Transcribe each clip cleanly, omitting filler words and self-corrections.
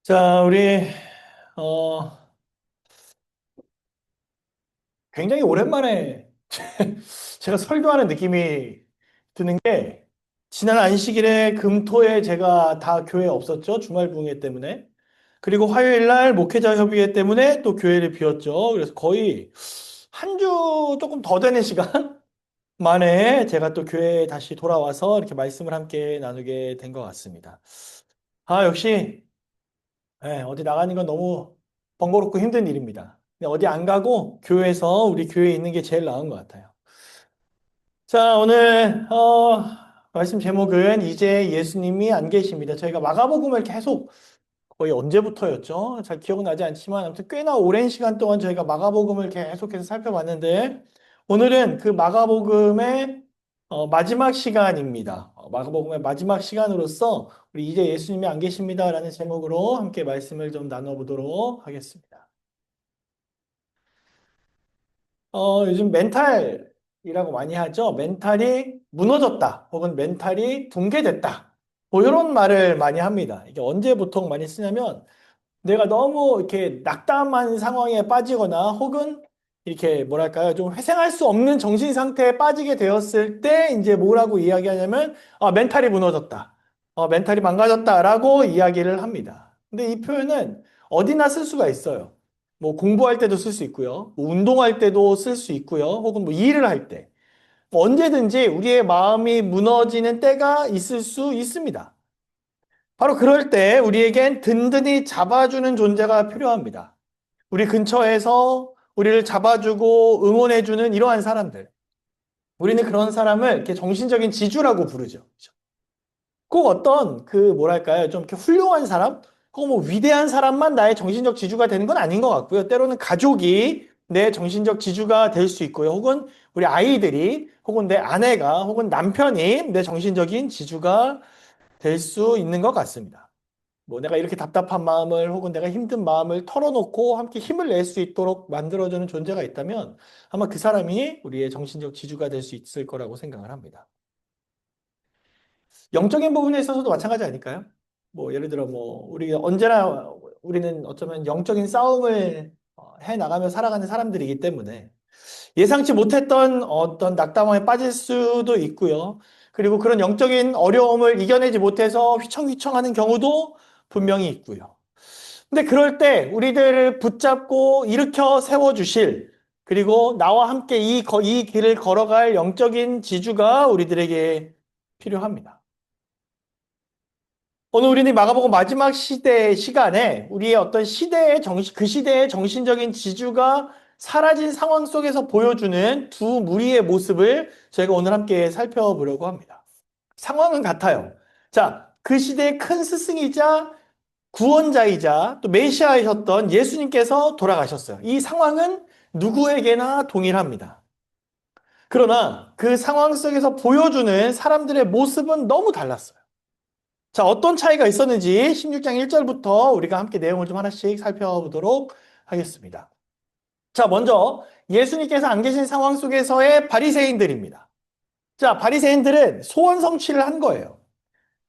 자, 우리, 어, 굉장히 오랜만에 제가 설교하는 느낌이 드는 게, 지난 안식일에 금토에 제가 다 교회에 없었죠. 주말 부흥회 때문에. 그리고 화요일 날 목회자 협의회 때문에 또 교회를 비웠죠. 그래서 거의 한 주 조금 더 되는 시간 만에 제가 또 교회에 다시 돌아와서 이렇게 말씀을 함께 나누게 된 것 같습니다. 아, 역시 어디 나가는 건 너무 번거롭고 힘든 일입니다. 근데 어디 안 가고 교회에서 우리 교회에 있는 게 제일 나은 것 같아요. 자, 오늘 말씀 제목은 이제 예수님이 안 계십니다. 저희가 마가복음을 계속 거의 언제부터였죠? 잘 기억나지 않지만 아무튼 꽤나 오랜 시간 동안 저희가 마가복음을 계속해서 살펴봤는데 오늘은 그 마가복음의 마지막 시간입니다. 마가복음의 마지막 시간으로서 우리 이제 예수님이 안 계십니다라는 제목으로 함께 말씀을 좀 나눠보도록 하겠습니다. 요즘 멘탈이라고 많이 하죠. 멘탈이 무너졌다 혹은 멘탈이 붕괴됐다. 뭐 이런 말을 많이 합니다. 이게 언제 보통 많이 쓰냐면 내가 너무 이렇게 낙담한 상황에 빠지거나 혹은 이렇게 뭐랄까요? 좀 회생할 수 없는 정신 상태에 빠지게 되었을 때 이제 뭐라고 이야기하냐면 멘탈이 무너졌다. 멘탈이 망가졌다라고 이야기를 합니다. 근데 이 표현은 어디나 쓸 수가 있어요. 뭐 공부할 때도 쓸 수 있고요. 뭐 운동할 때도 쓸 수 있고요. 혹은 뭐 일을 할 때. 뭐 언제든지 우리의 마음이 무너지는 때가 있을 수 있습니다. 바로 그럴 때 우리에겐 든든히 잡아주는 존재가 필요합니다. 우리 근처에서 우리를 잡아주고 응원해주는 이러한 사람들. 우리는 그런 사람을 이렇게 정신적인 지주라고 부르죠. 그죠? 꼭 어떤 그 뭐랄까요? 좀 이렇게 훌륭한 사람, 꼭 뭐 위대한 사람만 나의 정신적 지주가 되는 건 아닌 것 같고요. 때로는 가족이 내 정신적 지주가 될 수 있고요. 혹은 우리 아이들이, 혹은 내 아내가, 혹은 남편이 내 정신적인 지주가 될 수 있는 것 같습니다. 뭐 내가 이렇게 답답한 마음을 혹은 내가 힘든 마음을 털어놓고 함께 힘을 낼 수 있도록 만들어주는 존재가 있다면 아마 그 사람이 우리의 정신적 지주가 될 수 있을 거라고 생각을 합니다. 영적인 부분에 있어서도 마찬가지 아닐까요? 뭐 예를 들어 뭐 우리 언제나 우리는 어쩌면 영적인 싸움을 해 나가며 살아가는 사람들이기 때문에 예상치 못했던 어떤 낙담에 빠질 수도 있고요. 그리고 그런 영적인 어려움을 이겨내지 못해서 휘청휘청하는 경우도 분명히 있고요. 근데 그럴 때 우리들을 붙잡고 일으켜 세워주실, 그리고 나와 함께 이 길을 걸어갈 영적인 지주가 우리들에게 필요합니다. 오늘 우리는 마가복음 마지막 시간에 우리의 어떤 그 시대의 정신적인 지주가 사라진 상황 속에서 보여주는 두 무리의 모습을 저희가 오늘 함께 살펴보려고 합니다. 상황은 같아요. 자, 그 시대의 큰 스승이자 구원자이자 또 메시아이셨던 예수님께서 돌아가셨어요. 이 상황은 누구에게나 동일합니다. 그러나 그 상황 속에서 보여주는 사람들의 모습은 너무 달랐어요. 자, 어떤 차이가 있었는지 16장 1절부터 우리가 함께 내용을 좀 하나씩 살펴보도록 하겠습니다. 자, 먼저 예수님께서 안 계신 상황 속에서의 바리새인들입니다. 자, 바리새인들은 소원 성취를 한 거예요.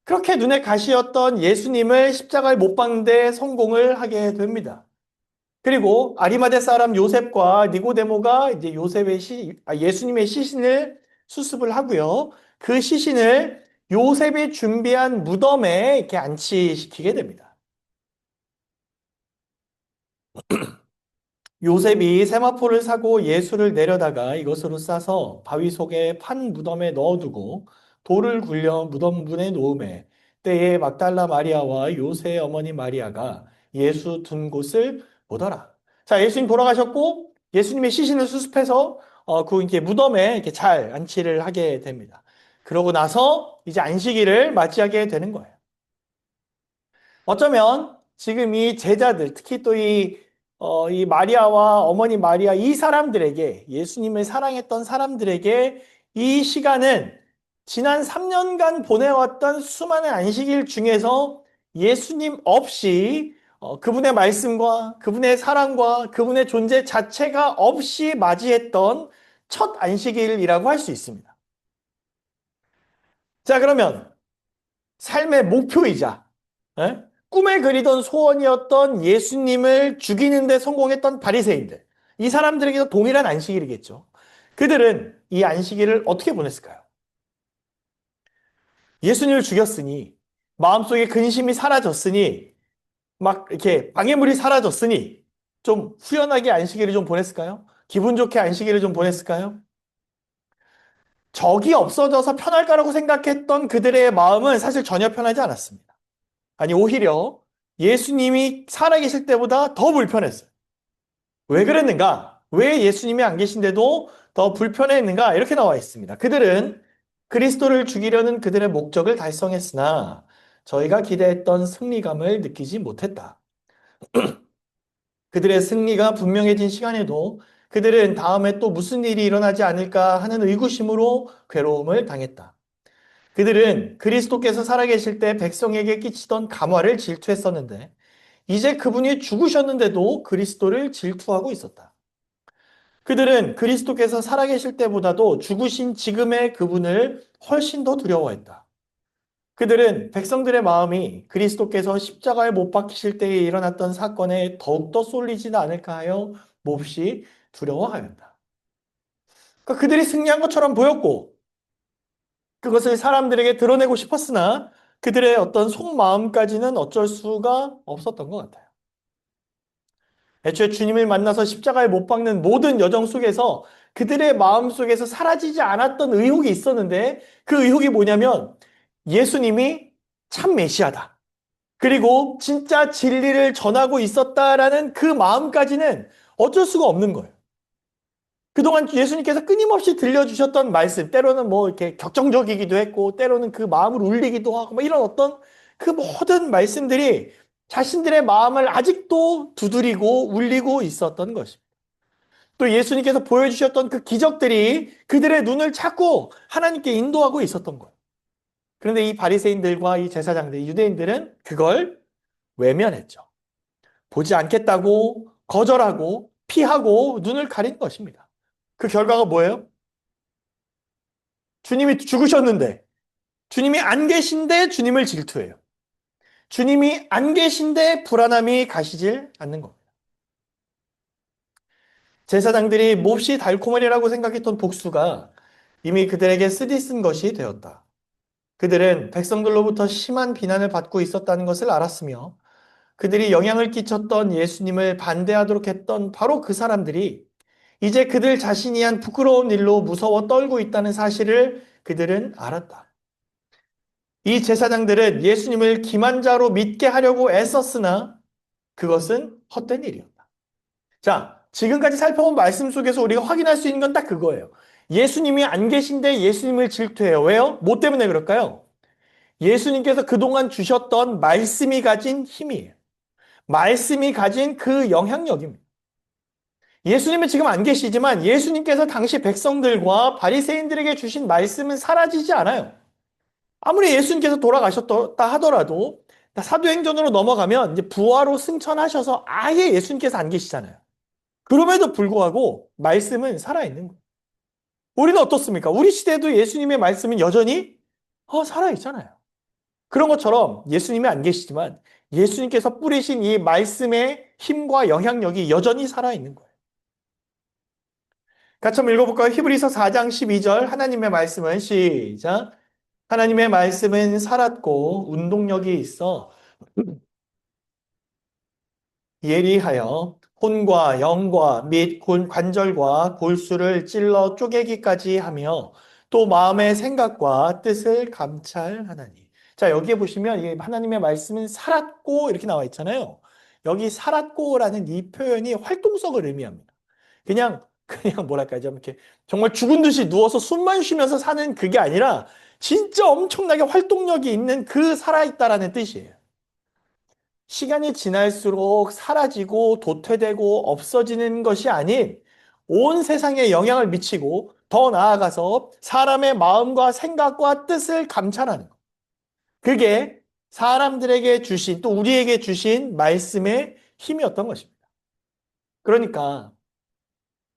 그렇게 눈에 가시였던 예수님을 십자가에 못 박는 데 성공을 하게 됩니다. 그리고 아리마대 사람 요셉과 니고데모가 이제 예수님의 시신을 수습을 하고요. 그 시신을 요셉이 준비한 무덤에 이렇게 안치시키게 됩니다. 요셉이 세마포를 사고 예수를 내려다가 이것으로 싸서 바위 속에 판 무덤에 넣어두고 돌을 굴려 무덤분에 놓음에 때에 막달라 마리아와 요새의 어머니 마리아가 예수 둔 곳을 보더라. 자, 예수님 돌아가셨고 예수님의 시신을 수습해서 그 이렇게 무덤에 이렇게 잘 안치를 하게 됩니다. 그러고 나서 이제 안식일을 맞이하게 되는 거예요. 어쩌면 지금 이 제자들, 특히 또 이 마리아와 어머니 마리아 이 사람들에게, 예수님을 사랑했던 사람들에게 이 시간은 지난 3년간 보내왔던 수많은 안식일 중에서 예수님 없이 그분의 말씀과 그분의 사랑과 그분의 존재 자체가 없이 맞이했던 첫 안식일이라고 할 수 있습니다. 자, 그러면 삶의 목표이자 예? 꿈에 그리던 소원이었던 예수님을 죽이는 데 성공했던 바리새인들. 이 사람들에게도 동일한 안식일이겠죠. 그들은 이 안식일을 어떻게 보냈을까요? 예수님을 죽였으니, 마음속에 근심이 사라졌으니, 막 이렇게 방해물이 사라졌으니, 좀 후련하게 안식일을 좀 보냈을까요? 기분 좋게 안식일을 좀 보냈을까요? 적이 없어져서 편할 거라고 생각했던 그들의 마음은 사실 전혀 편하지 않았습니다. 아니, 오히려 예수님이 살아계실 때보다 더 불편했어요. 왜 그랬는가? 왜 예수님이 안 계신데도 더 불편했는가? 이렇게 나와 있습니다. 그들은 그리스도를 죽이려는 그들의 목적을 달성했으나 저희가 기대했던 승리감을 느끼지 못했다. 그들의 승리가 분명해진 시간에도 그들은 다음에 또 무슨 일이 일어나지 않을까 하는 의구심으로 괴로움을 당했다. 그들은 그리스도께서 살아계실 때 백성에게 끼치던 감화를 질투했었는데 이제 그분이 죽으셨는데도 그리스도를 질투하고 있었다. 그들은 그리스도께서 살아계실 때보다도 죽으신 지금의 그분을 훨씬 더 두려워했다. 그들은 백성들의 마음이 그리스도께서 십자가에 못 박히실 때에 일어났던 사건에 더욱더 쏠리지는 않을까 하여 몹시 두려워하였다. 그러니까 그들이 승리한 것처럼 보였고 그것을 사람들에게 드러내고 싶었으나 그들의 어떤 속마음까지는 어쩔 수가 없었던 것 같아요. 애초에 주님을 만나서 십자가에 못 박는 모든 여정 속에서 그들의 마음 속에서 사라지지 않았던 의혹이 있었는데 그 의혹이 뭐냐면 예수님이 참 메시아다. 그리고 진짜 진리를 전하고 있었다라는 그 마음까지는 어쩔 수가 없는 거예요. 그동안 예수님께서 끊임없이 들려주셨던 말씀, 때로는 뭐 이렇게 격정적이기도 했고, 때로는 그 마음을 울리기도 하고, 뭐 이런 어떤 그 모든 말씀들이 자신들의 마음을 아직도 두드리고 울리고 있었던 것입니다. 또 예수님께서 보여주셨던 그 기적들이 그들의 눈을 자꾸 하나님께 인도하고 있었던 거예요. 그런데 이 바리새인들과 이 제사장들, 유대인들은 그걸 외면했죠. 보지 않겠다고 거절하고 피하고 눈을 가린 것입니다. 그 결과가 뭐예요? 주님이 죽으셨는데, 주님이 안 계신데 주님을 질투해요. 주님이 안 계신데 불안함이 가시질 않는 겁니다. 제사장들이 몹시 달콤하리라고 생각했던 복수가 이미 그들에게 쓰디쓴 것이 되었다. 그들은 백성들로부터 심한 비난을 받고 있었다는 것을 알았으며 그들이 영향을 끼쳤던 예수님을 반대하도록 했던 바로 그 사람들이 이제 그들 자신이 한 부끄러운 일로 무서워 떨고 있다는 사실을 그들은 알았다. 이 제사장들은 예수님을 기만자로 믿게 하려고 애썼으나 그것은 헛된 일이었다. 자, 지금까지 살펴본 말씀 속에서 우리가 확인할 수 있는 건 딱 그거예요. 예수님이 안 계신데 예수님을 질투해요. 왜요? 뭐 때문에 그럴까요? 예수님께서 그동안 주셨던 말씀이 가진 힘이에요. 말씀이 가진 그 영향력입니다. 예수님은 지금 안 계시지만 예수님께서 당시 백성들과 바리새인들에게 주신 말씀은 사라지지 않아요. 아무리 예수님께서 돌아가셨다 하더라도 사도행전으로 넘어가면 이제 부활로 승천하셔서 아예 예수님께서 안 계시잖아요. 그럼에도 불구하고 말씀은 살아있는 거예요. 우리는 어떻습니까? 우리 시대에도 예수님의 말씀은 여전히 살아있잖아요. 그런 것처럼 예수님이 안 계시지만 예수님께서 뿌리신 이 말씀의 힘과 영향력이 여전히 살아있는 거예요. 같이 한번 읽어볼까요? 히브리서 4장 12절 하나님의 말씀은 시작. 하나님의 말씀은 살았고 운동력이 있어 예리하여 혼과 영과 및 관절과 골수를 찔러 쪼개기까지 하며 또 마음의 생각과 뜻을 감찰하나니. 자, 여기에 보시면 이게 하나님의 말씀은 살았고 이렇게 나와 있잖아요. 여기 살았고라는 이 표현이 활동성을 의미합니다. 그냥 뭐랄까요? 좀 이렇게 정말 죽은 듯이 누워서 숨만 쉬면서 사는 그게 아니라 진짜 엄청나게 활동력이 있는 그 살아있다라는 뜻이에요. 시간이 지날수록 사라지고 도태되고 없어지는 것이 아닌 온 세상에 영향을 미치고 더 나아가서 사람의 마음과 생각과 뜻을 감찰하는 것. 그게 사람들에게 주신 또 우리에게 주신 말씀의 힘이었던 것입니다. 그러니까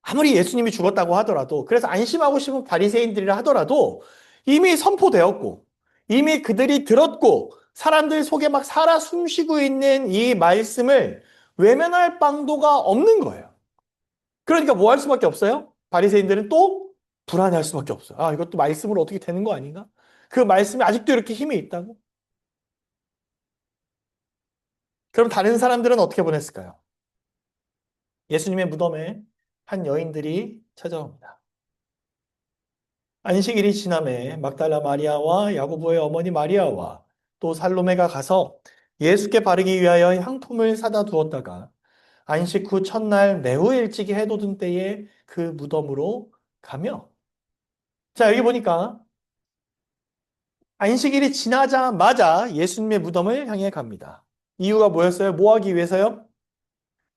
아무리 예수님이 죽었다고 하더라도 그래서 안심하고 싶은 바리새인들이라 하더라도 이미 선포되었고 이미 그들이 들었고 사람들 속에 막 살아 숨쉬고 있는 이 말씀을 외면할 방도가 없는 거예요. 그러니까 뭐 할 수밖에 없어요? 바리새인들은 또 불안해할 수밖에 없어요. 아, 이것도 말씀으로 어떻게 되는 거 아닌가? 그 말씀이 아직도 이렇게 힘이 있다고? 그럼 다른 사람들은 어떻게 보냈을까요? 예수님의 무덤에 한 여인들이 찾아옵니다. 안식일이 지남에 막달라 마리아와 야고보의 어머니 마리아와 또 살로메가 가서 예수께 바르기 위하여 향품을 사다 두었다가 안식 후 첫날 매우 일찍이 해 돋은 때에 그 무덤으로 가며, 자, 여기 보니까 안식일이 지나자마자 예수님의 무덤을 향해 갑니다. 이유가 뭐였어요? 뭐 하기 위해서요?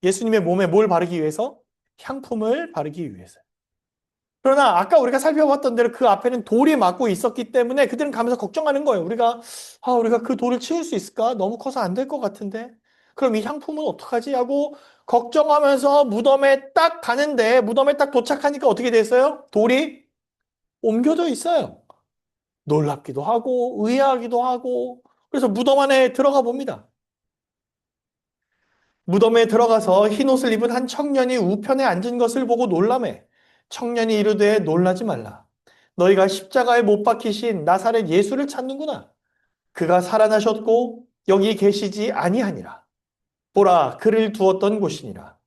예수님의 몸에 뭘 바르기 위해서? 향품을 바르기 위해서. 그러나 아까 우리가 살펴봤던 대로 그 앞에는 돌이 막고 있었기 때문에 그들은 가면서 걱정하는 거예요. 우리가 그 돌을 치울 수 있을까? 너무 커서 안 될 것 같은데. 그럼 이 향품은 어떡하지? 하고 걱정하면서 무덤에 딱 가는데 무덤에 딱 도착하니까 어떻게 됐어요? 돌이 옮겨져 있어요. 놀랍기도 하고 의아하기도 하고 그래서 무덤 안에 들어가 봅니다. 무덤에 들어가서 흰 옷을 입은 한 청년이 우편에 앉은 것을 보고 놀라매 청년이 이르되 놀라지 말라. 너희가 십자가에 못 박히신 나사렛 예수를 찾는구나. 그가 살아나셨고 여기 계시지 아니하니라. 보라 그를 두었던 곳이니라.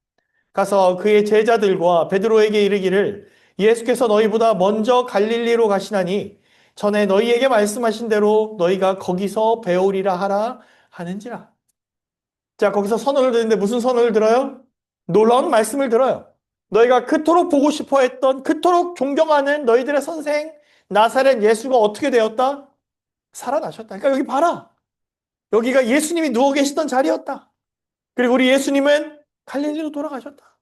가서 그의 제자들과 베드로에게 이르기를 예수께서 너희보다 먼저 갈릴리로 가시나니 전에 너희에게 말씀하신 대로 너희가 거기서 배우리라 하라 하는지라. 자, 거기서 선언을 드리는데 무슨 선언을 들어요? 놀라운 말씀을 들어요. 너희가 그토록 보고 싶어 했던, 그토록 존경하는 너희들의 선생, 나사렛 예수가 어떻게 되었다? 살아나셨다. 그러니까 여기 봐라. 여기가 예수님이 누워 계시던 자리였다. 그리고 우리 예수님은 갈릴리로 돌아가셨다.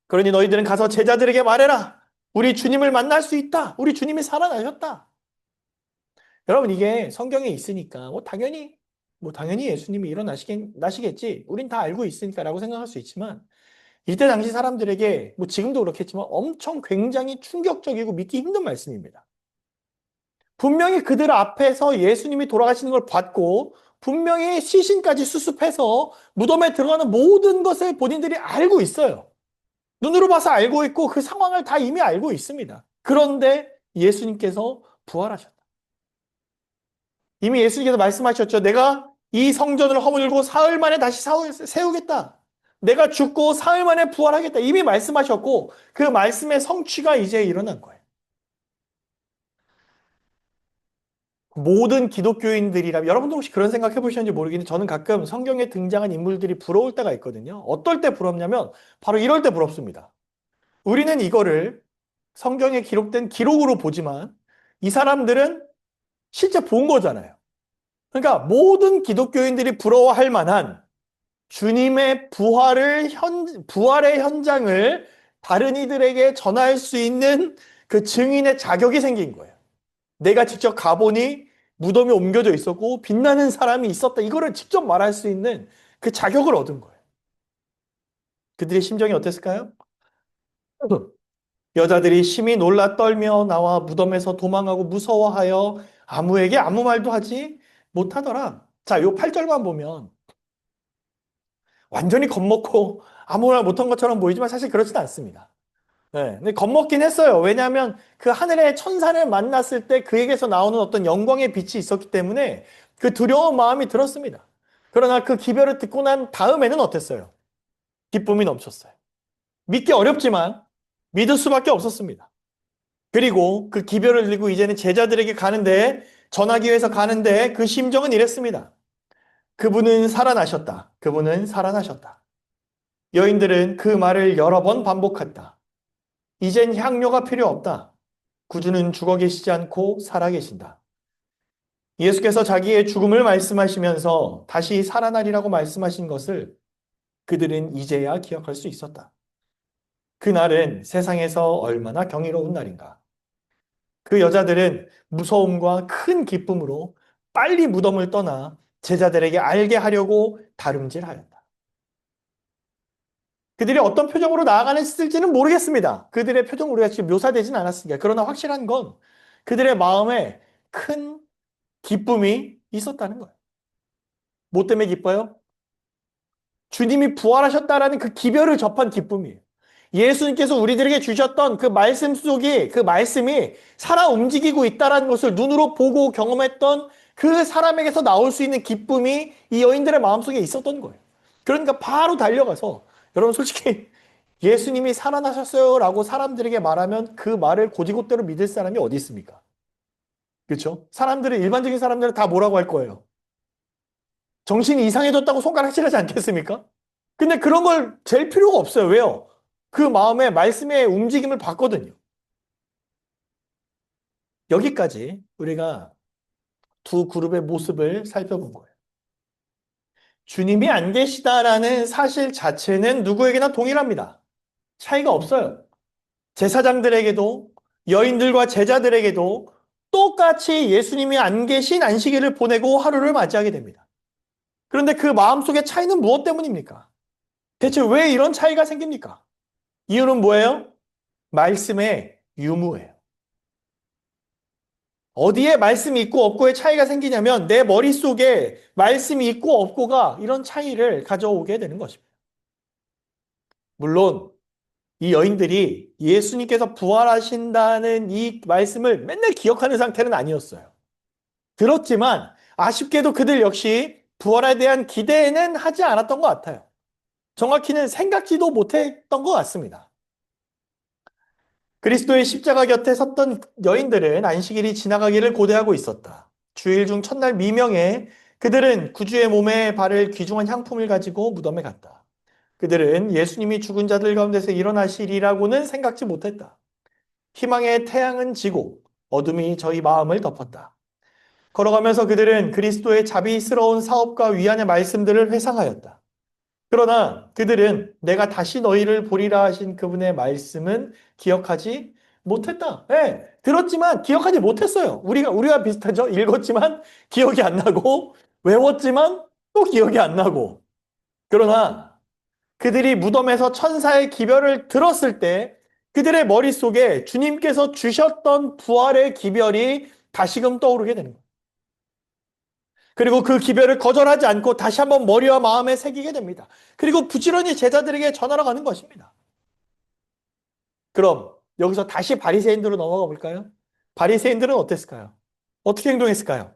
그러니 너희들은 가서 제자들에게 말해라. 우리 주님을 만날 수 있다. 우리 주님이 살아나셨다. 여러분, 이게 성경에 있으니까 당연히 예수님이 나시겠지. 우린 다 알고 있으니까라고 생각할 수 있지만 이때 당시 사람들에게 지금도 그렇겠지만 엄청 굉장히 충격적이고 믿기 힘든 말씀입니다. 분명히 그들 앞에서 예수님이 돌아가시는 걸 봤고 분명히 시신까지 수습해서 무덤에 들어가는 모든 것을 본인들이 알고 있어요. 눈으로 봐서 알고 있고 그 상황을 다 이미 알고 있습니다. 그런데 예수님께서 부활하셨다. 이미 예수님께서 말씀하셨죠. 내가 이 성전을 허물고 사흘 만에 다시 세우겠다. 내가 죽고 사흘 만에 부활하겠다. 이미 말씀하셨고 그 말씀의 성취가 이제 일어난 거예요. 모든 기독교인들이라면 여러분도 혹시 그런 생각 해보셨는지 모르겠는데 저는 가끔 성경에 등장한 인물들이 부러울 때가 있거든요. 어떨 때 부럽냐면 바로 이럴 때 부럽습니다. 우리는 이거를 성경에 기록된 기록으로 보지만 이 사람들은 실제 본 거잖아요. 그러니까 모든 기독교인들이 부러워할 만한 주님의 부활의 현장을 다른 이들에게 전할 수 있는 그 증인의 자격이 생긴 거예요. 내가 직접 가보니 무덤이 옮겨져 있었고 빛나는 사람이 있었다. 이거를 직접 말할 수 있는 그 자격을 얻은 거예요. 그들의 심정이 어땠을까요? 여자들이 심히 놀라 떨며 나와 무덤에서 도망하고 무서워하여 아무에게 아무 말도 하지 못하더라. 자, 요 8절만 보면 완전히 겁먹고 아무 말 못한 것처럼 보이지만 사실 그렇지는 않습니다. 네, 근데 겁먹긴 했어요. 왜냐하면 그 하늘의 천사를 만났을 때 그에게서 나오는 어떤 영광의 빛이 있었기 때문에 그 두려운 마음이 들었습니다. 그러나 그 기별을 듣고 난 다음에는 어땠어요? 기쁨이 넘쳤어요. 믿기 어렵지만 믿을 수밖에 없었습니다. 그리고 그 기별을 들고 이제는 제자들에게 가는데 전하기 위해서 가는데 그 심정은 이랬습니다. 그분은 살아나셨다. 그분은 살아나셨다. 여인들은 그 말을 여러 번 반복했다. 이젠 향료가 필요 없다. 구주는 죽어 계시지 않고 살아 계신다. 예수께서 자기의 죽음을 말씀하시면서 다시 살아나리라고 말씀하신 것을 그들은 이제야 기억할 수 있었다. 그날은 세상에서 얼마나 경이로운 날인가. 그 여자들은 무서움과 큰 기쁨으로 빨리 무덤을 떠나 제자들에게 알게 하려고 다름질하였다. 그들이 어떤 표정으로 나아가는지는 모르겠습니다. 그들의 표정은 우리가 지금 묘사되진 않았으니까. 그러나 확실한 건 그들의 마음에 큰 기쁨이 있었다는 거예요. 뭐 때문에 기뻐요? 주님이 부활하셨다라는 그 기별을 접한 기쁨이에요. 예수님께서 우리들에게 주셨던 그 말씀 속에 그 말씀이 살아 움직이고 있다라는 것을 눈으로 보고 경험했던 그 사람에게서 나올 수 있는 기쁨이 이 여인들의 마음속에 있었던 거예요. 그러니까 바로 달려가서 여러분 솔직히 예수님이 살아나셨어요 라고 사람들에게 말하면 그 말을 곧이곧대로 믿을 사람이 어디 있습니까? 그렇죠? 사람들은 일반적인 사람들은 다 뭐라고 할 거예요? 정신이 이상해졌다고 손가락질하지 않겠습니까? 근데 그런 걸 잴 필요가 없어요. 왜요? 그 마음에 말씀의 움직임을 봤거든요. 여기까지 우리가 두 그룹의 모습을 살펴본 거예요. 주님이 안 계시다라는 사실 자체는 누구에게나 동일합니다. 차이가 없어요. 제사장들에게도 여인들과 제자들에게도 똑같이 예수님이 안 계신 안식일을 보내고 하루를 맞이하게 됩니다. 그런데 그 마음속의 차이는 무엇 때문입니까? 대체 왜 이런 차이가 생깁니까? 이유는 뭐예요? 말씀의 유무예요. 어디에 말씀이 있고 없고의 차이가 생기냐면 내 머릿속에 말씀이 있고 없고가 이런 차이를 가져오게 되는 것입니다. 물론 이 여인들이 예수님께서 부활하신다는 이 말씀을 맨날 기억하는 상태는 아니었어요. 들었지만 아쉽게도 그들 역시 부활에 대한 기대는 하지 않았던 것 같아요. 정확히는 생각지도 못했던 것 같습니다. 그리스도의 십자가 곁에 섰던 여인들은 안식일이 지나가기를 고대하고 있었다. 주일 중 첫날 미명에 그들은 구주의 몸에 바를 귀중한 향품을 가지고 무덤에 갔다. 그들은 예수님이 죽은 자들 가운데서 일어나시리라고는 생각지 못했다. 희망의 태양은 지고 어둠이 저희 마음을 덮었다. 걸어가면서 그들은 그리스도의 자비스러운 사업과 위안의 말씀들을 회상하였다. 그러나 그들은 내가 다시 너희를 보리라 하신 그분의 말씀은 기억하지 못했다. 네, 들었지만 기억하지 못했어요. 우리가 비슷하죠? 읽었지만 기억이 안 나고, 외웠지만 또 기억이 안 나고. 그러나 그들이 무덤에서 천사의 기별을 들었을 때 그들의 머릿속에 주님께서 주셨던 부활의 기별이 다시금 떠오르게 되는 거예요. 그리고 그 기별을 거절하지 않고 다시 한번 머리와 마음에 새기게 됩니다. 그리고 부지런히 제자들에게 전하러 가는 것입니다. 그럼 여기서 다시 바리새인들로 넘어가 볼까요? 바리새인들은 어땠을까요? 어떻게 행동했을까요?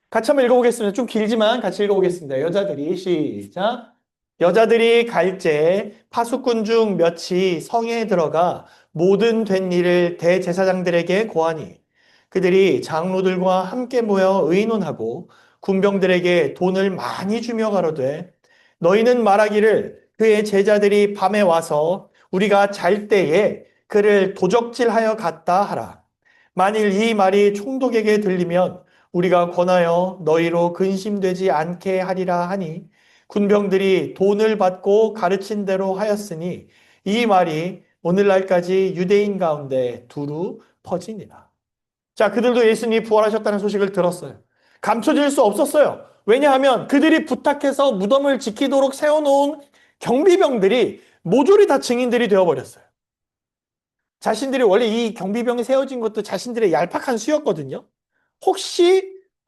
같이 한번 읽어보겠습니다. 좀 길지만 같이 읽어보겠습니다. 여자들이 시작. 여자들이 갈제 파수꾼 중 몇이 성에 들어가 모든 된 일을 대제사장들에게 고하니 그들이 장로들과 함께 모여 의논하고 군병들에게 돈을 많이 주며 가로되 너희는 말하기를 그의 제자들이 밤에 와서 우리가 잘 때에 그를 도적질하여 갔다 하라. 만일 이 말이 총독에게 들리면 우리가 권하여 너희로 근심되지 않게 하리라 하니 군병들이 돈을 받고 가르친 대로 하였으니 이 말이 오늘날까지 유대인 가운데 두루 퍼지니라. 자, 그들도 예수님이 부활하셨다는 소식을 들었어요. 감춰질 수 없었어요. 왜냐하면 그들이 부탁해서 무덤을 지키도록 세워놓은 경비병들이 모조리 다 증인들이 되어버렸어요. 자신들이 원래 이 경비병이 세워진 것도 자신들의 얄팍한 수였거든요.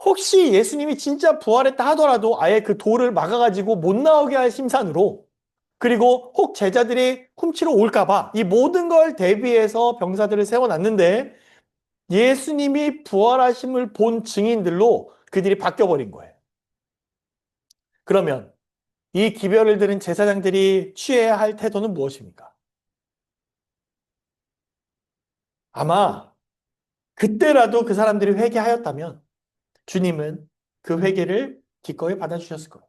혹시 예수님이 진짜 부활했다 하더라도 아예 그 돌을 막아가지고 못 나오게 할 심산으로 그리고 혹 제자들이 훔치러 올까봐 이 모든 걸 대비해서 병사들을 세워놨는데 예수님이 부활하심을 본 증인들로 그들이 바뀌어버린 거예요. 그러면 이 기별을 들은 제사장들이 취해야 할 태도는 무엇입니까? 아마 그때라도 그 사람들이 회개하였다면 주님은 그 회개를 기꺼이 받아주셨을 거예요.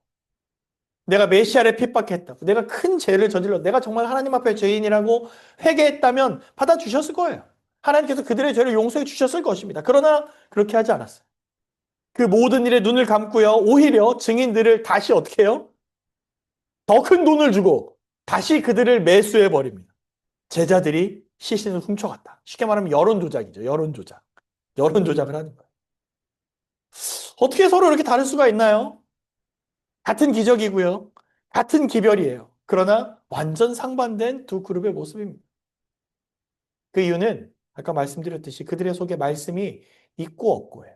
내가 메시아를 핍박했다고, 내가 큰 죄를 저질러, 내가 정말 하나님 앞에 죄인이라고 회개했다면 받아주셨을 거예요. 하나님께서 그들의 죄를 용서해 주셨을 것입니다. 그러나 그렇게 하지 않았어요. 그 모든 일에 눈을 감고요. 오히려 증인들을 다시 어떻게 해요? 더 큰 돈을 주고 다시 그들을 매수해 버립니다. 제자들이 시신을 훔쳐갔다. 쉽게 말하면 여론 조작이죠. 여론 조작. 여론 조작을 하는 거예요. 어떻게 서로 이렇게 다를 수가 있나요? 같은 기적이고요. 같은 기별이에요. 그러나 완전 상반된 두 그룹의 모습입니다. 그 이유는 아까 말씀드렸듯이 그들의 속에 말씀이 있고 없고예요.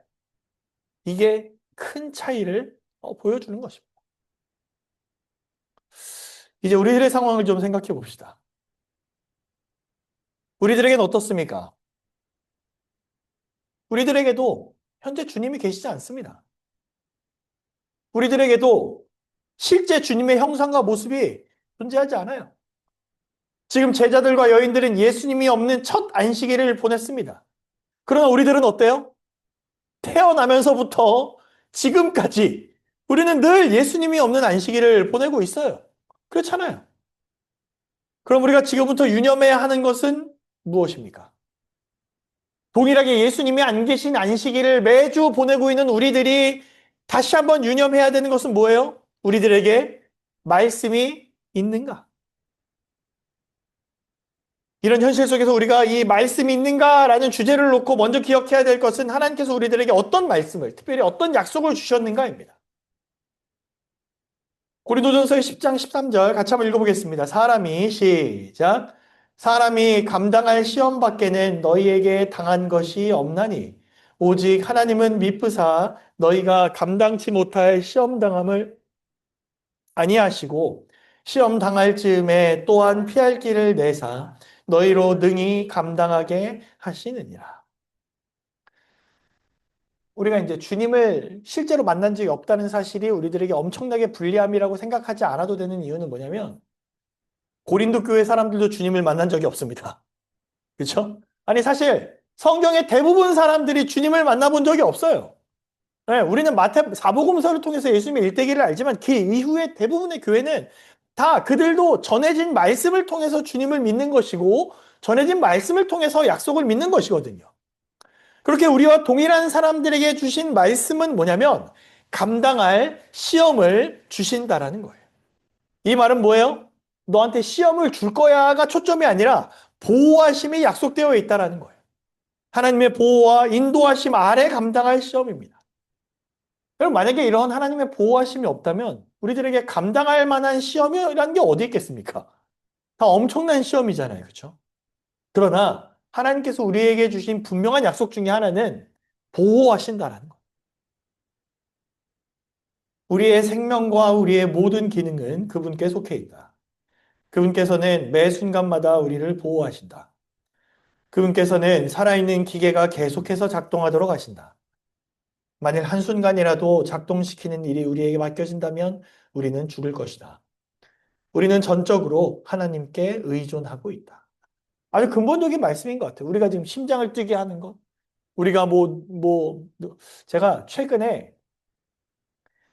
이게 큰 차이를 보여주는 것입니다. 이제 우리들의 상황을 좀 생각해 봅시다. 우리들에게는 어떻습니까? 우리들에게도 현재 주님이 계시지 않습니다. 우리들에게도 실제 주님의 형상과 모습이 존재하지 않아요. 지금 제자들과 여인들은 예수님이 없는 첫 안식일을 보냈습니다. 그러나 우리들은 어때요? 태어나면서부터 지금까지 우리는 늘 예수님이 없는 안식일을 보내고 있어요. 그렇잖아요. 그럼 우리가 지금부터 유념해야 하는 것은 무엇입니까? 동일하게 예수님이 안 계신 안식일을 매주 보내고 있는 우리들이 다시 한번 유념해야 되는 것은 뭐예요? 우리들에게 말씀이 있는가? 이런 현실 속에서 우리가 이 말씀이 있는가라는 주제를 놓고 먼저 기억해야 될 것은 하나님께서 우리들에게 어떤 말씀을, 특별히 어떤 약속을 주셨는가입니다. 고린도전서 10장 13절 같이 한번 읽어보겠습니다. 시작. 사람이 감당할 시험 밖에는 너희에게 당한 것이 없나니 오직 하나님은 미쁘사 너희가 감당치 못할 시험 당함을 아니하시고 시험 당할 즈음에 또한 피할 길을 내사 너희로 능히 감당하게 하시느니라. 우리가 이제 주님을 실제로 만난 적이 없다는 사실이 우리들에게 엄청나게 불리함이라고 생각하지 않아도 되는 이유는 뭐냐면 고린도 교회 사람들도 주님을 만난 적이 없습니다. 그렇죠? 아니 사실 성경의 대부분 사람들이 주님을 만나본 적이 없어요. 네, 우리는 사복음서를 통해서 예수님의 일대기를 알지만 그 이후에 대부분의 교회는 다 그들도 전해진 말씀을 통해서 주님을 믿는 것이고 전해진 말씀을 통해서 약속을 믿는 것이거든요. 그렇게 우리와 동일한 사람들에게 주신 말씀은 뭐냐면 감당할 시험을 주신다라는 거예요. 이 말은 뭐예요? 너한테 시험을 줄 거야가 초점이 아니라 보호하심이 약속되어 있다라는 거예요. 하나님의 보호와 인도하심 아래 감당할 시험입니다. 그럼 만약에 이런 하나님의 보호하심이 없다면 우리들에게 감당할 만한 시험이라는 게 어디 있겠습니까? 다 엄청난 시험이잖아요. 그렇죠? 그러나 하나님께서 우리에게 주신 분명한 약속 중에 하나는 보호하신다라는 거예요. 우리의 생명과 우리의 모든 기능은 그분께 속해 있다. 그분께서는 매 순간마다 우리를 보호하신다. 그분께서는 살아있는 기계가 계속해서 작동하도록 하신다. 만일 한순간이라도 작동시키는 일이 우리에게 맡겨진다면 우리는 죽을 것이다. 우리는 전적으로 하나님께 의존하고 있다. 아주 근본적인 말씀인 것 같아요. 우리가 지금 심장을 뛰게 하는 것. 우리가 제가 최근에,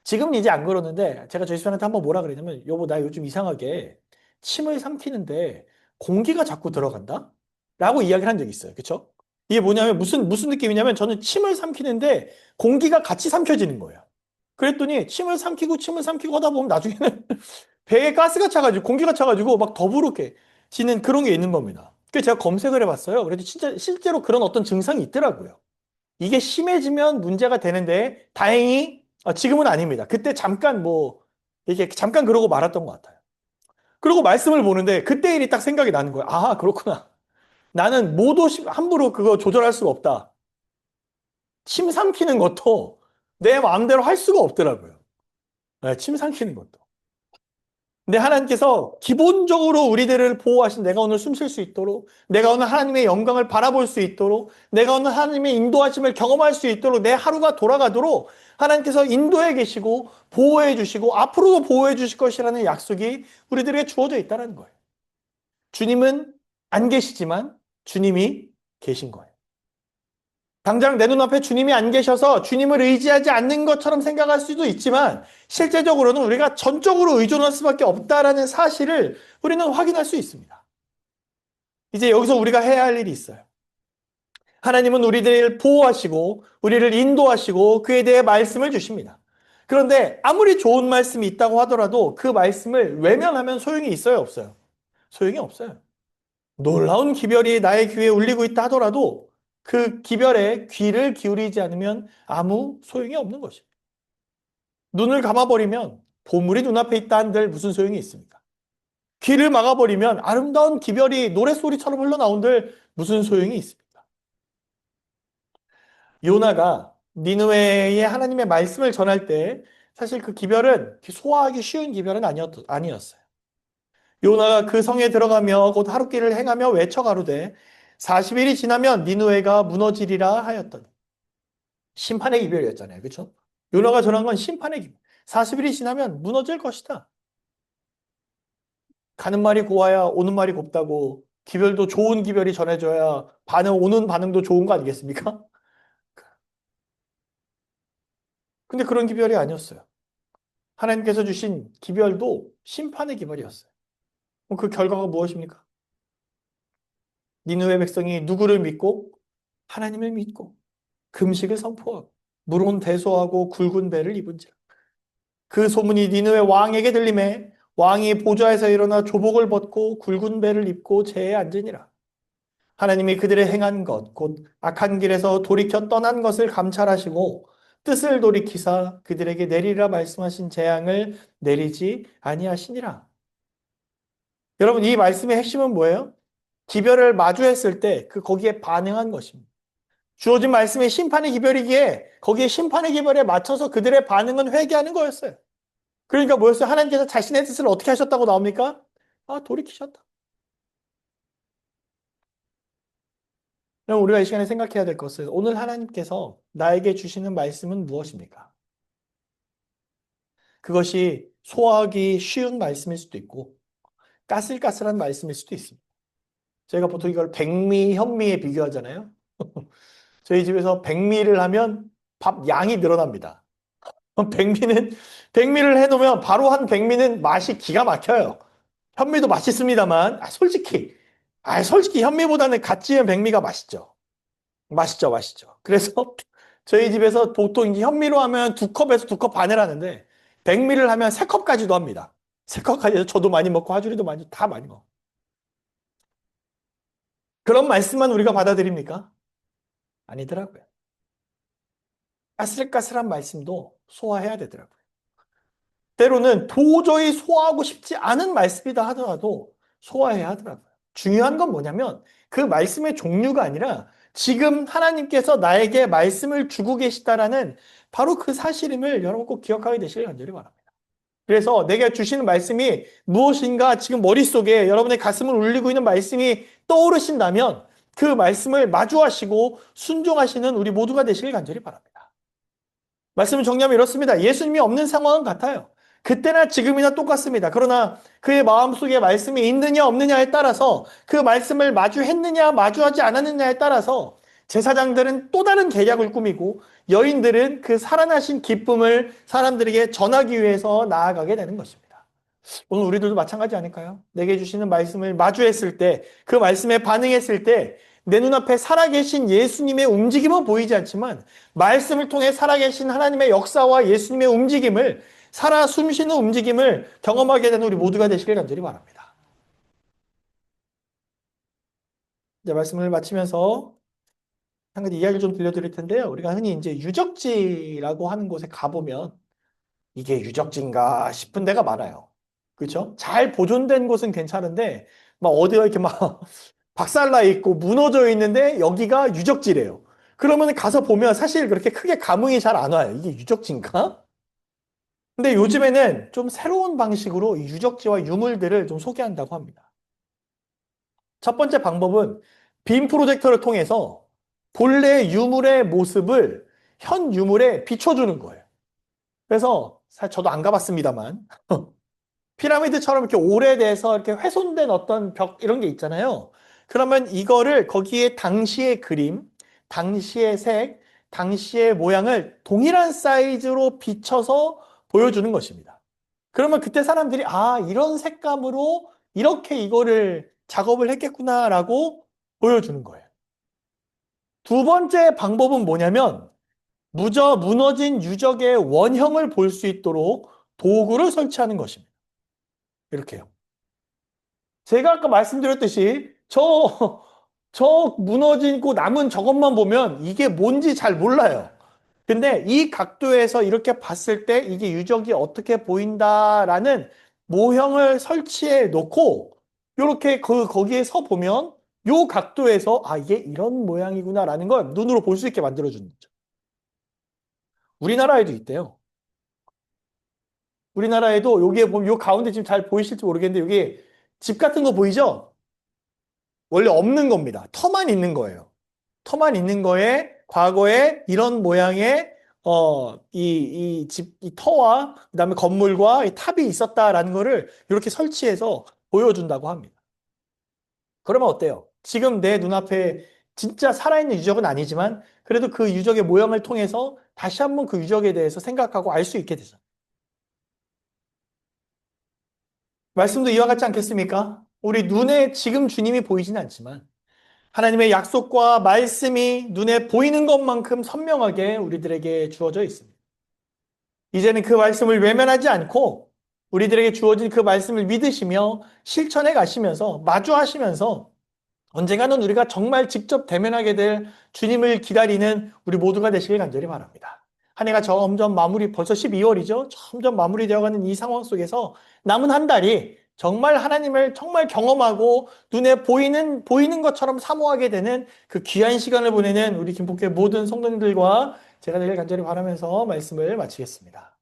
지금은 이제 안 그러는데, 제가 저희 집사람한테 한번 뭐라 그랬냐면, 여보, 나 요즘 이상하게 침을 삼키는데 공기가 자꾸 들어간다? 라고 이야기를 한 적이 있어요. 그쵸? 이게 뭐냐면, 무슨 느낌이냐면, 저는 침을 삼키는데 공기가 같이 삼켜지는 거예요. 그랬더니 침을 삼키고 하다 보면 나중에는 배에 가스가 차가지고 공기가 차가지고 막 더부룩해 지는 그런 게 있는 겁니다. 그래서 제가 검색을 해봤어요. 그래도 진짜 실제로 그런 어떤 증상이 있더라고요. 이게 심해지면 문제가 되는데 다행히 지금은 아닙니다. 그때 잠깐 이게 잠깐 그러고 말았던 것 같아요. 그리고 말씀을 보는데 그때 일이 딱 생각이 나는 거예요. 아, 그렇구나. 나는 모두 함부로 그거 조절할 수가 없다. 침 삼키는 것도 내 마음대로 할 수가 없더라고요. 네, 침 삼키는 것도. 근데 하나님께서 기본적으로 우리들을 보호하신 내가 오늘 숨 쉴 수 있도록, 내가 오늘 하나님의 영광을 바라볼 수 있도록, 내가 오늘 하나님의 인도하심을 경험할 수 있도록 내 하루가 돌아가도록 하나님께서 인도해 계시고 보호해 주시고 앞으로도 보호해 주실 것이라는 약속이 우리들에게 주어져 있다는 거예요. 주님은 안 계시지만 주님이 계신 거예요. 당장 내 눈앞에 주님이 안 계셔서 주님을 의지하지 않는 것처럼 생각할 수도 있지만 실제적으로는 우리가 전적으로 의존할 수밖에 없다라는 사실을 우리는 확인할 수 있습니다. 이제 여기서 우리가 해야 할 일이 있어요. 하나님은 우리들을 보호하시고 우리를 인도하시고 그에 대해 말씀을 주십니다. 그런데 아무리 좋은 말씀이 있다고 하더라도 그 말씀을 외면하면 소용이 있어요, 없어요? 소용이 없어요. 놀라운 기별이 나의 귀에 울리고 있다 하더라도 그 기별에 귀를 기울이지 않으면 아무 소용이 없는 것입니다. 눈을 감아버리면 보물이 눈앞에 있다 한들 무슨 소용이 있습니까? 귀를 막아버리면 아름다운 기별이 노랫소리처럼 흘러나온들 무슨 소용이 있습니까? 요나가 니느웨에 하나님의 말씀을 전할 때 사실 그 기별은 소화하기 쉬운 기별은 아니었어요. 요나가 그 성에 들어가며 곧 하룻길을 행하며 외쳐 가로되 40일이 지나면 니느웨가 무너지리라 하였더니 심판의 기별이었잖아요. 그렇죠? 요나가 전한 건 심판의 기별. 40일이 지나면 무너질 것이다. 가는 말이 고와야 오는 말이 곱다고 기별도 좋은 기별이 전해져야 오는 반응도 좋은 거 아니겠습니까? 근데 그런 기별이 아니었어요. 하나님께서 주신 기별도 심판의 기별이었어요. 그럼 그 결과가 무엇입니까? 니느웨 백성이 누구를 믿고 하나님을 믿고 금식을 선포하고 물온 대소하고 굵은 배를 입은지라. 그 소문이 니느웨 왕에게 들림에 왕이 보좌에서 일어나 조복을 벗고 굵은 배를 입고 제에 앉으니라. 하나님이 그들의 행한 것, 곧 악한 길에서 돌이켜 떠난 것을 감찰하시고 뜻을 돌이키사 그들에게 내리라 말씀하신 재앙을 내리지 아니하시니라. 여러분, 이 말씀의 핵심은 뭐예요? 기별을 마주했을 때 거기에 반응한 것입니다. 주어진 말씀의 심판의 기별이기에 거기에 심판의 기별에 맞춰서 그들의 반응은 회개하는 거였어요. 그러니까 뭐였어요? 하나님께서 자신의 뜻을 어떻게 하셨다고 나옵니까? 아, 돌이키셨다. 그럼 우리가 이 시간에 생각해야 될 것은 오늘 하나님께서 나에게 주시는 말씀은 무엇입니까? 그것이 소화하기 쉬운 말씀일 수도 있고 까슬까슬한 말씀일 수도 있습니다. 저희가 보통 이걸 백미, 현미에 비교하잖아요. 저희 집에서 백미를 하면 밥 양이 늘어납니다. 백미를 해놓으면 바로 한 백미는 맛이 기가 막혀요. 현미도 맛있습니다만, 솔직히 현미보다는 갓 지은 백미가 맛있죠. 맛있죠, 맛있죠. 그래서 저희 집에서 보통 이제 현미로 하면 두 컵에서 두 컵 반을 하는데, 백미를 하면 세 컵까지도 합니다. 세 컵까지 해서 저도 많이 먹고 하주리도 많이, 다 많이 먹어. 그런 말씀만 우리가 받아들입니까? 아니더라고요. 까슬까슬한 말씀도 소화해야 되더라고요. 때로는 도저히 소화하고 싶지 않은 말씀이다 하더라도 소화해야 하더라고요. 중요한 건 뭐냐면 그 말씀의 종류가 아니라 지금 하나님께서 나에게 말씀을 주고 계시다라는 바로 그 사실임을 여러분 꼭 기억하게 되시길 간절히 바랍니다. 그래서 내게 주시는 말씀이 무엇인가 지금 머릿속에 여러분의 가슴을 울리고 있는 말씀이 떠오르신다면 그 말씀을 마주하시고 순종하시는 우리 모두가 되시길 간절히 바랍니다. 말씀을 정리하면 이렇습니다. 예수님이 없는 상황은 같아요. 그때나 지금이나 똑같습니다. 그러나 그의 마음속에 말씀이 있느냐 없느냐에 따라서 그 말씀을 마주했느냐 마주하지 않았느냐에 따라서 제사장들은 또 다른 계략을 꾸미고 여인들은 그 살아나신 기쁨을 사람들에게 전하기 위해서 나아가게 되는 것입니다. 오늘 우리들도 마찬가지 아닐까요? 내게 주시는 말씀을 마주했을 때, 그 말씀에 반응했을 때, 내 눈앞에 살아계신 예수님의 움직임은 보이지 않지만, 말씀을 통해 살아계신 하나님의 역사와 예수님의 움직임을, 살아 숨쉬는 움직임을 경험하게 되는 우리 모두가 되시길 간절히 바랍니다. 이제 말씀을 마치면서 한 가지 이야기를 좀 들려드릴 텐데요. 우리가 흔히 이제 유적지라고 하는 곳에 가보면, 이게 유적지인가 싶은 데가 많아요. 그렇죠? 잘 보존된 곳은 괜찮은데 막 어디가 이렇게 막 박살나 있고 무너져 있는데 여기가 유적지래요. 그러면 가서 보면 사실 그렇게 크게 감흥이 잘 안 와요. 이게 유적지인가? 근데 요즘에는 좀 새로운 방식으로 이 유적지와 유물들을 좀 소개한다고 합니다. 첫 번째 방법은 빔 프로젝터를 통해서 본래 유물의 모습을 현 유물에 비춰주는 거예요. 그래서 사실 저도 안 가봤습니다만 피라미드처럼 이렇게 오래돼서 이렇게 훼손된 어떤 벽 이런 게 있잖아요. 그러면 이거를 거기에 당시의 그림, 당시의 색, 당시의 모양을 동일한 사이즈로 비춰서 보여주는 것입니다. 그러면 그때 사람들이 아, 이런 색감으로 이렇게 이거를 작업을 했겠구나라고 보여주는 거예요. 두 번째 방법은 뭐냐면 무너진 유적의 원형을 볼 수 있도록 도구를 설치하는 것입니다. 이렇게요. 제가 아까 말씀드렸듯이 저 무너지고 남은 저것만 보면 이게 뭔지 잘 몰라요. 근데 이 각도에서 이렇게 봤을 때 이게 유적이 어떻게 보인다라는 모형을 설치해 놓고 이렇게 거기에 서 보면 요 각도에서 아 이게 이런 모양이구나라는 걸 눈으로 볼 수 있게 만들어 주는 거죠. 우리나라에도 있대요. 우리나라에도 여기에 보면 요 가운데 지금 잘 보이실지 모르겠는데 여기 집 같은 거 보이죠? 원래 없는 겁니다. 터만 있는 거예요. 터만 있는 거에 과거에 이런 모양의 이 집, 이 터와 그다음에 건물과 이 탑이 있었다라는 거를 이렇게 설치해서 보여준다고 합니다. 그러면 어때요? 지금 내 눈앞에 진짜 살아있는 유적은 아니지만 그래도 그 유적의 모형을 통해서 다시 한번 그 유적에 대해서 생각하고 알 수 있게 되죠. 말씀도 이와 같지 않겠습니까? 우리 눈에 지금 주님이 보이진 않지만 하나님의 약속과 말씀이 눈에 보이는 것만큼 선명하게 우리들에게 주어져 있습니다. 이제는 그 말씀을 외면하지 않고 우리들에게 주어진 그 말씀을 믿으시며 실천해 가시면서 마주하시면서 언젠가는 우리가 정말 직접 대면하게 될 주님을 기다리는 우리 모두가 되시길 간절히 바랍니다. 한 해가 점점 마무리, 벌써 12월이죠. 점점 마무리되어가는 이 상황 속에서 남은 한 달이 정말 하나님을 정말 경험하고 눈에 보이는 것처럼 사모하게 되는 그 귀한 시간을 보내는 우리 김포교회 모든 성도님들과 제가 되길 간절히 바라면서 말씀을 마치겠습니다.